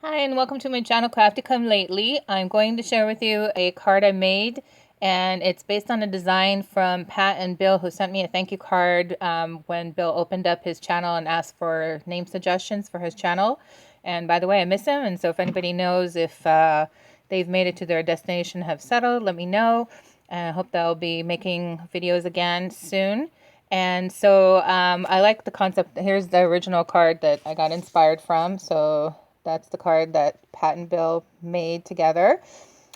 Hi and welcome to my channel Crafty Come Lately. I'm going to share with you a card I made, and it's based on a design from Pat and Bill, who sent me a thank you card when Bill opened up his channel and asked for name suggestions for his channel. And by the way, I miss him, and so if anybody knows if they've made it to their destination, have settled, let me know. And I hope they'll be making videos again soon. And so I like the concept. Here's the original card that I got inspired from. So that's the card that Pat and Bill made together.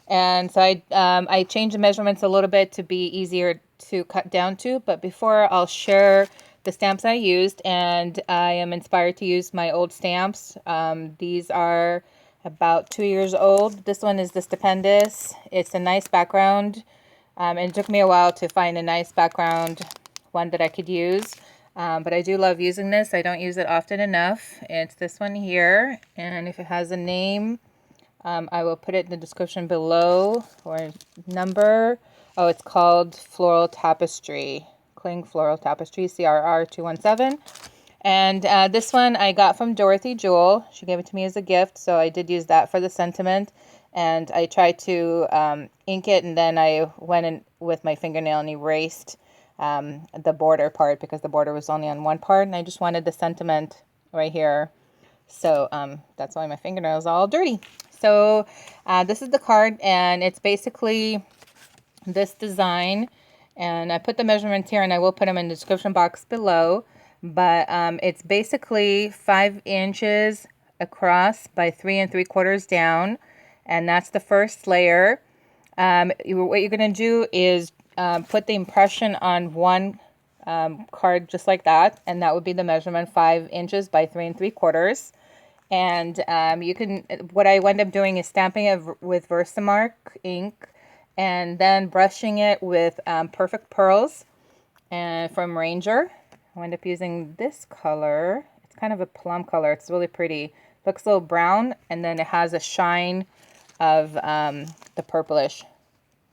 And so I changed the measurements a little bit to be easier to cut down to. But before, I'll share the stamps I used. And I am inspired to use my old stamps. These are about 2 years old. This one is the Stampendous. It's a nice background. And it took me a while to find a nice background one that I could use. But I do love using this. I don't use it often enough. It's this one here. And if it has a name, I will put it in the description below, or number. Oh, it's called Floral Tapestry. Cling Floral Tapestry, CRR 217. And this one I got from Dorothy Jewell. She gave it to me as a gift, so I did use that for the sentiment. And I tried to ink it, and then I went in with my fingernail and erased the border part, because the border was only on one part, and I just wanted the sentiment right here. So that's why my fingernail is all dirty. So this is the card, and it's basically this design. And I put the measurements here, and I will put them in the description box below. But it's basically 5 inches across by 3 3/4 down, and that's the first layer. What you're going to do is put the impression on one card just like that, and that would be the measurement, 5 inches by 3 3/4. And you can, what I wind up doing is stamping it with Versamark ink, and then brushing it with Perfect Pearls and from Ranger. I wind up using this color. It's kind of a plum color. It's really pretty. Looks a little brown, and then it has a shine of the purplish.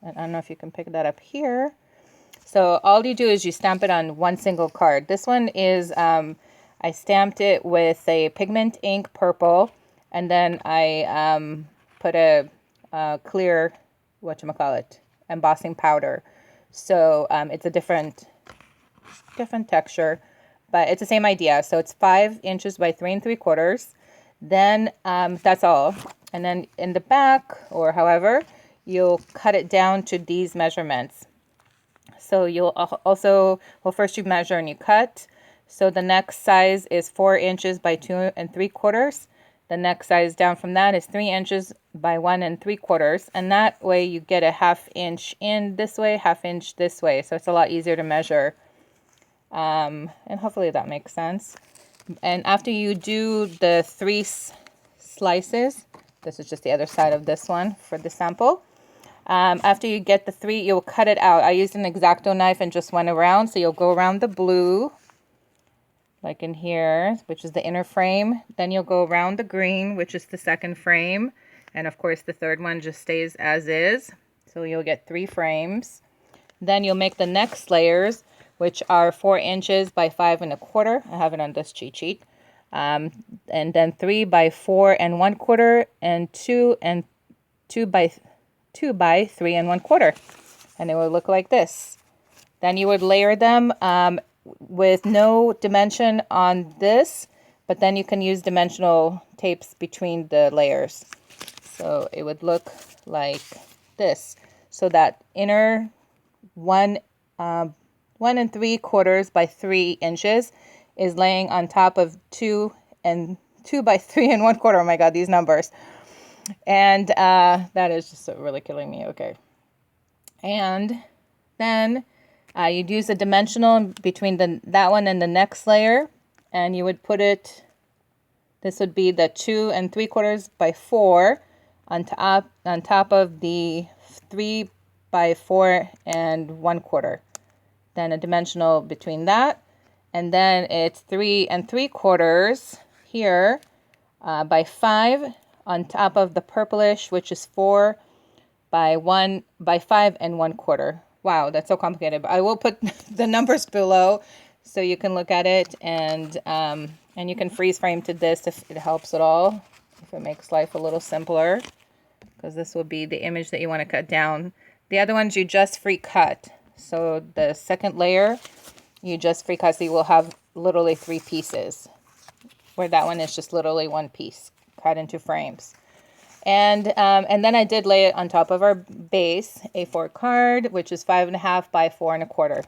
And I don't know if you can pick that up here. So all you do is you stamp it on one single card. This one is, I stamped it with a pigment ink purple, and then I put a clear, whatchamacallit, embossing powder. So it's a different texture, but it's the same idea. So it's 5 inches by 3 3/4. Then that's all. And then in the back, or however, you'll cut it down to these measurements. So you'll also, well, first you measure and you cut. So the next size is 4 inches by 2 3/4. The next size down from that is 3 inches by 1 3/4. And that way you get a 1/2 inch in this way, 1/2 inch this way. So it's a lot easier to measure. And hopefully that makes sense. And after you do the 3 slices, this is just the other side of this one for the sample. After you get the 3, you'll cut it out. I used an X-Acto knife and just went around. So you'll go around the blue, like in here, which is the inner frame. Then you'll go around the green, which is the second frame. And of course, the third one just stays as is. So you'll get 3 frames. Then you'll make the next layers, which are 4 inches by 5 1/4. I have it on this cheat sheet. And then 3 by 4 1/4, and 2 by 3 1/4. And it will look like this. Then you would layer them with no dimension on this, but then you can use dimensional tapes between the layers. So it would look like this. So that inner 1 3/4 by 3 inches is laying on top of 2 by 3 1/4. Oh my God, these numbers. And that is just really killing me. Okay. And then you'd use a dimensional between that one and the next layer, and you would put it, this would be the 2 3/4 by 4 on top of the 3 by 4 1/4. Then a dimensional between that, and then it's 3 3/4 here by 5 on top of the purplish, which is 4 by 5 1/4. Wow, that's so complicated. But I will put the numbers below so you can look at it, and you can freeze frame to this if it helps at all. if it makes life a little simpler, because this will be the image that you want to cut down. The other ones you just free cut. So the second layer, you just free cut, so you will have literally 3 pieces, where that one is just literally 1 piece cut into frames. And then I did lay it on top of our base A4 card, which is 5.5 by 4.25.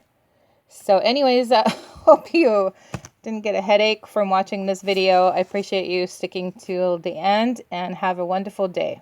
So anyways, hope you didn't get a headache from watching this video. I appreciate you sticking to the end, and have a wonderful day.